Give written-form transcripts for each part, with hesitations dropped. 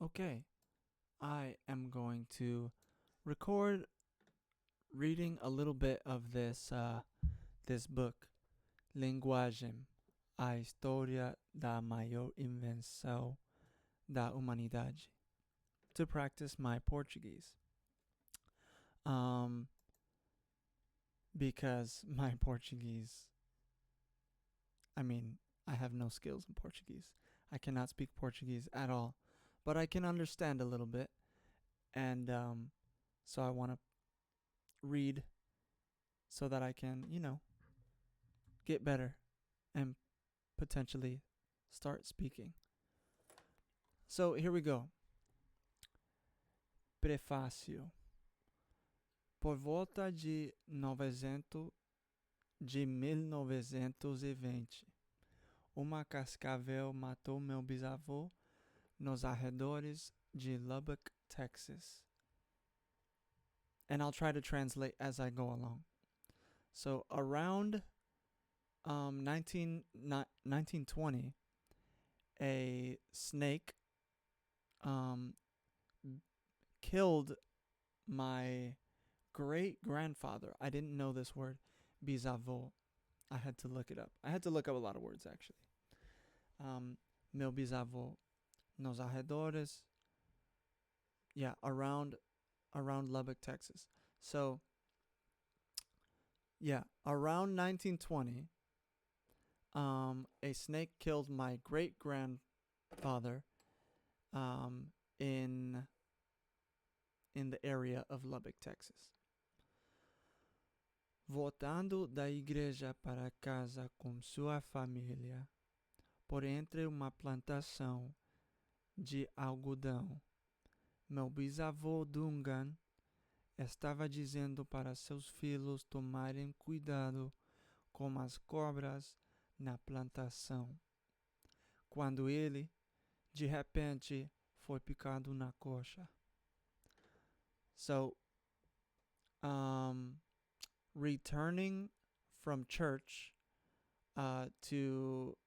Okay, I am going to record reading a little bit of this book, Linguagem, a história da maior invenção da humanidade, to practice my Portuguese. Um, because my Portuguese, I have no skills in Portuguese. I cannot speak Portuguese at all, but I can understand a little bit, and so I want to read so that I can, get better and potentially start speaking. So here we go. Prefácio. Por volta de 1920, uma cascavel matou meu bisavô nos arredores de Lubbock, Texas. And I'll try to translate as I go along. So around 1920, a snake killed my great-grandfather. I didn't know this word, bisavô. I had to look it up. I had to look up a lot of words, actually. Meu bisavô nos arredores. Yeah, around Lubbock, Texas. So, yeah, around 1920, a snake killed my great-grandfather in the area of Lubbock, Texas. Voltando da igreja para casa com sua família, por entre uma plantação de algodão, meu bisavô Dungan estava dizendo para seus filhos tomarem cuidado com as cobras na plantação, quando ele, de repente, foi picado na coxa. So, returning from church to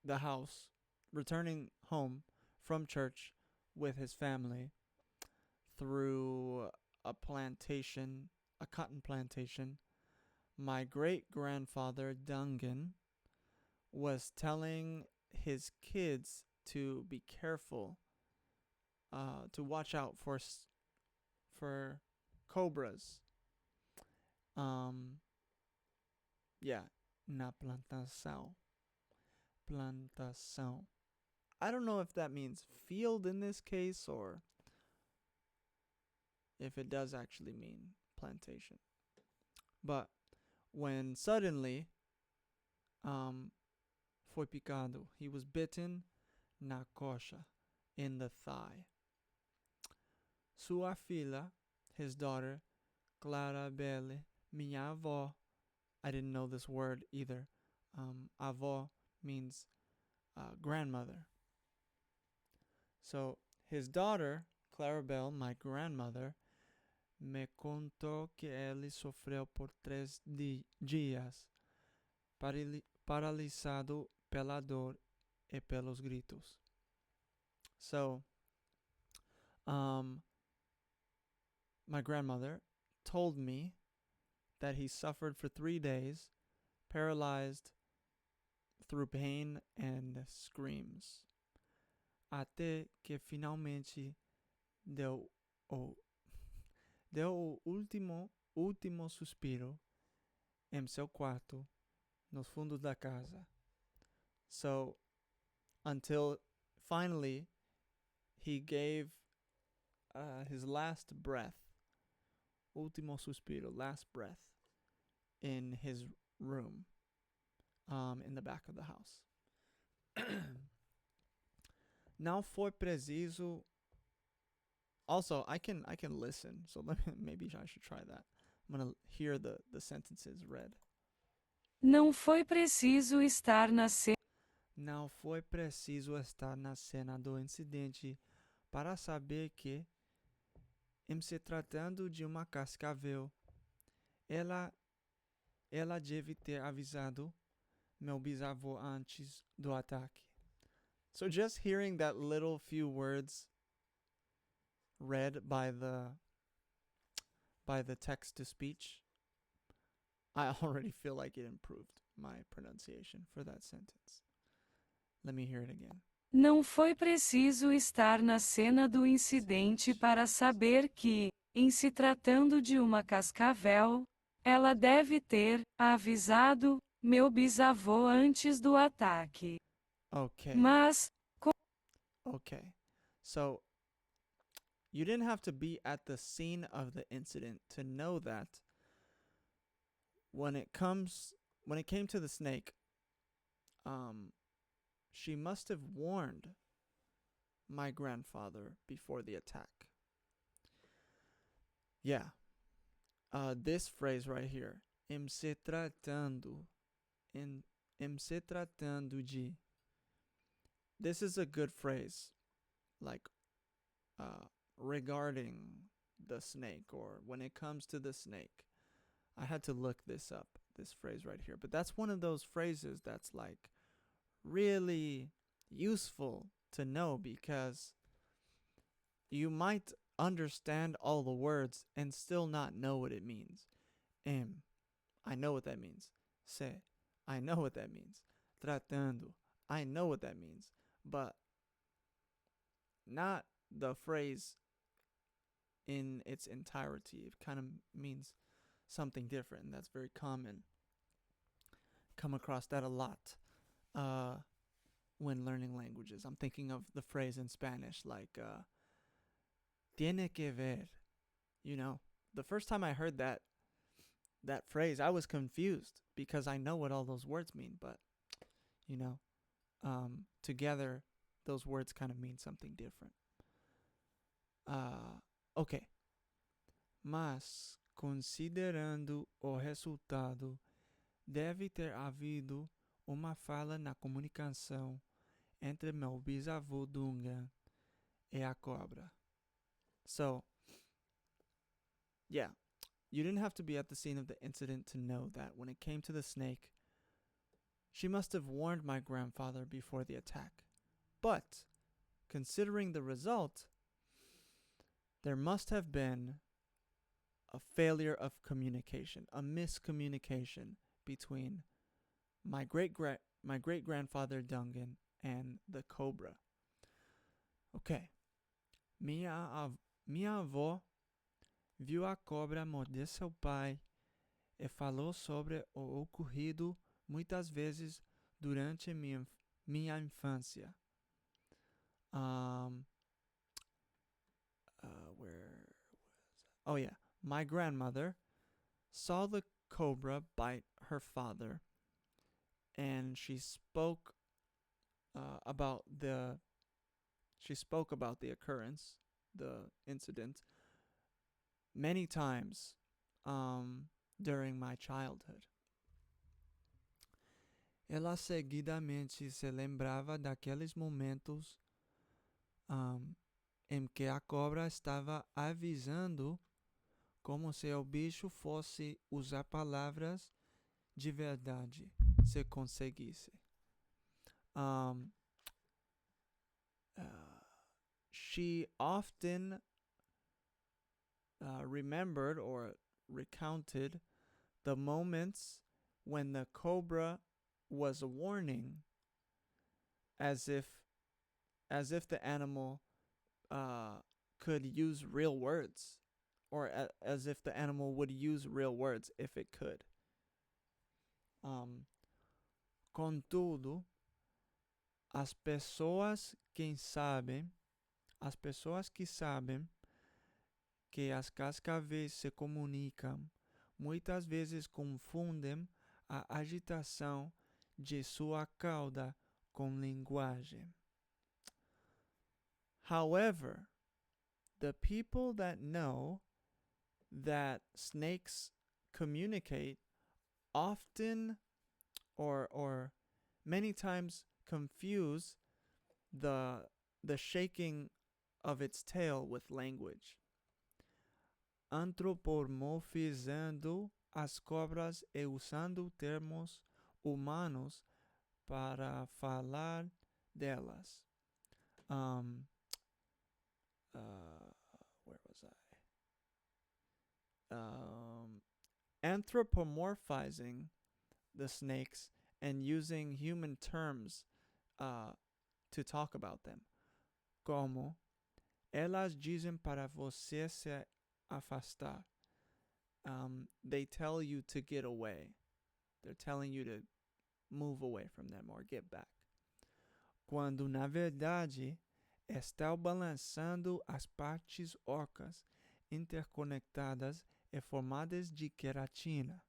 the house, returning home from church with his family through a cotton plantation, my great-grandfather Dungan was telling his kids to be careful, to watch out for cobras. Yeah, na plantação. Plantação. I don't know if that means field in this case or if it does actually mean plantation. But when suddenly foi picado, he was bitten na coxa, in the thigh. Sua filha, his daughter, Clarabelle, minha avó. I didn't know this word either. Avó means grandmother. So his daughter, Clarabelle, my grandmother, me contou que ele sofreu por 3 dias, paralisado pela dor e pelos gritos. So, my grandmother told me that he suffered for 3 days, paralyzed through pain and screams, até que finalmente deu o último suspiro em seu quarto, nos fundos da casa. So, until finally he gave his last breath, último suspiro, last breath, in his room, in the back of the house. Não foi preciso. Also, I can listen, so maybe I should try that. I'm gonna hear the sentences read. Não foi preciso estar na cena. Não foi preciso estar na cena do incidente para saber que, em se tratando de uma cascavel, ela deve ter avisado meu bisavô antes do ataque. So just hearing that little few words read by the text to speech, I already feel like it improved my pronunciation for that sentence. Let me hear it again. Não foi preciso estar na cena do incidente para saber que, em se tratando de uma cascavel, ela deve ter avisado meu bisavô antes do ataque. Okay. Mas, Okay. So you didn't have to be at the scene of the incident to know that when it came to the snake, she must have warned my grandfather before the attack. Yeah. This phrase right here, em se tratando, em se tratando de. This is a good phrase, like regarding the snake or when it comes to the snake. I had to look this up, this phrase right here. But that's one of those phrases that's like really useful to know because you might understand all the words and still not know what it means. I know what that means. Se, I know what that means. Tratando, I know what that means. But not the phrase in its entirety. It kind of means something different, and that's very common. Come across that a lot when learning languages. I'm thinking of the phrase in Spanish like tiene que ver. You know, the first time I heard that phrase, I was confused because I know what all those words mean, but you know, together those words kind of mean something different. Okay. Mas, considerando o resultado, deve ter havido uma falha na comunicação entre meu bisavô Dunga e a cobra. So, yeah, you didn't have to be at the scene of the incident to know that when it came to the snake, she must have warned my grandfather before the attack. But, considering the result, there must have been a failure of communication, a miscommunication between my great grandfather Dungan and the cobra. Okay. Minha avó viu a cobra morder seu pai e falou sobre o ocorrido muitas vezes durante minha infância. Where was it? Oh yeah, my grandmother saw the cobra bite her father, and she spoke about the occurrence, the incident, many times during my childhood. Ela seguidamente se lembrava daqueles momentos em que a cobra estava avisando como se o bicho fosse usar palavras de verdade, se conseguisse. She often remembered or recounted the moments when the cobra was warning, as if the animal could use real words, or as if the animal would use real words if it could. Contudo, as pessoas que sabem que as cascavéis se comunicam muitas vezes confundem a agitação de sua cauda com linguagem. However, the people that know that snakes communicate often or many times confuse the shaking of its tail with language, antropomorfizando as cobras e usando termos humanos para falar delas. um uh where was I? Anthropomorphizing the snakes and using human terms uh to talk about them. Como elas dizem para você se afastar. They tell you to get away. They're telling you to move away from them or get back. Quando na verdade está balançando as partes ocas interconectadas e formadas de queratina.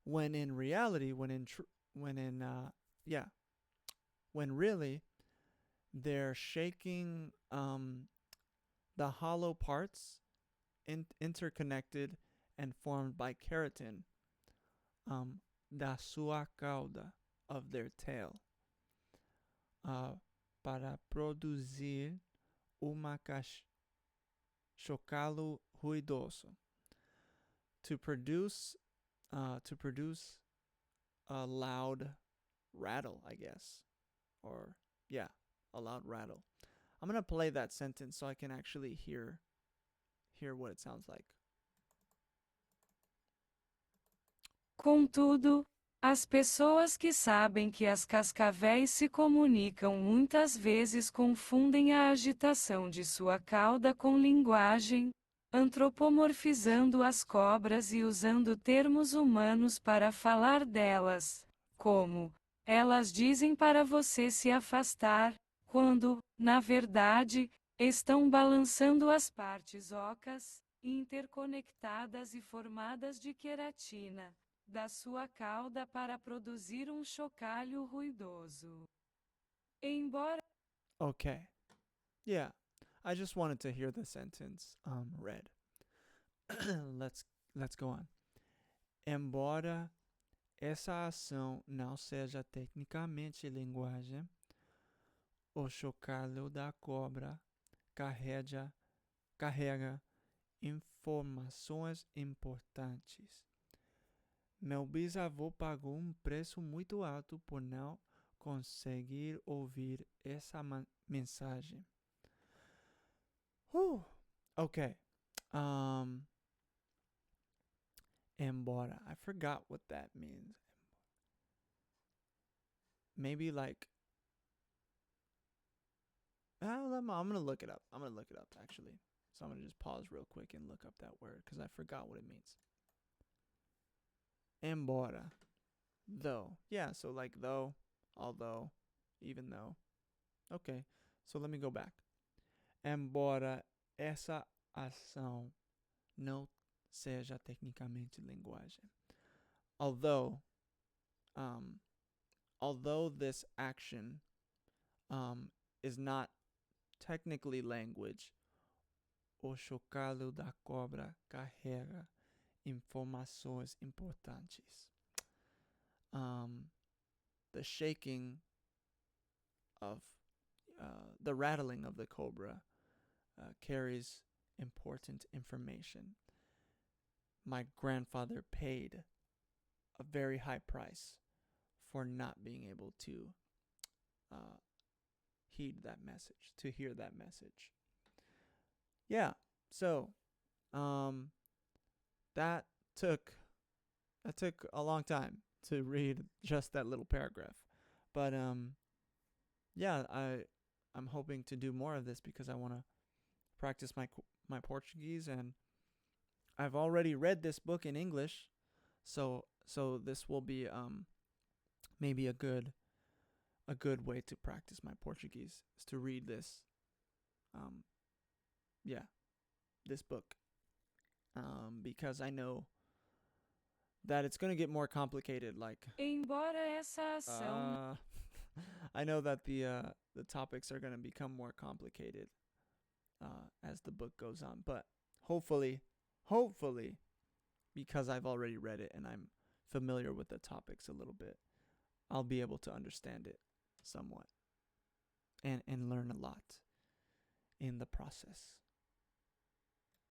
When in reality, when really they're shaking the hollow parts interconnected and formed by keratin da sua cauda, of their tail, para produzir uma chocalho ruidoso, to produce a loud rattle, I guess, or yeah, a loud rattle. I'm gonna play that sentence so I can actually hear what it sounds like. Contudo, as pessoas que sabem que as cascavéis se comunicam muitas vezes confundem a agitação de sua cauda com linguagem, antropomorfizando as cobras e usando termos humanos para falar delas, como elas dizem para você se afastar, quando, na verdade, estão balançando as partes ocas, interconectadas e formadas de queratina da sua cauda para produzir chocalho ruidoso. Embora Okay. Yeah. I just wanted to hear the sentence read. Let's go on. Embora essa ação não seja tecnicamente linguagem, o chocalho da cobra carrega informações importantes. Meu bisavô pagou preço muito alto por não conseguir ouvir essa mensagem. Okay. Embora. I forgot what that means. Maybe like. I'm gonna look it up. Actually. So I'm gonna just pause real quick and look up that word because I forgot what it means. Embora. Though. Yeah, so like though, although, even though. Okay, so let me go back. Embora essa ação não seja tecnicamente linguagem. Although this action is not technically language, o chocalho da cobra carrega informações importantes. The shaking of the rattling of the cobra carries important information. My grandfather paid a very high price for not being able to heed that message, to hear that message. Yeah, so that took a long time to read just that little paragraph. But yeah, I'm hoping to do more of this because I want to practice my Portuguese, and I've already read this book in English, so this will be maybe a good way to practice my Portuguese, is to read this this book, because I know that it's going to get more complicated. Like, embora essa ação I know that the topics are going to become more complicated as the book goes on, but hopefully, because I've already read it and I'm familiar with the topics a little bit, I'll be able to understand it somewhat and learn a lot in the process.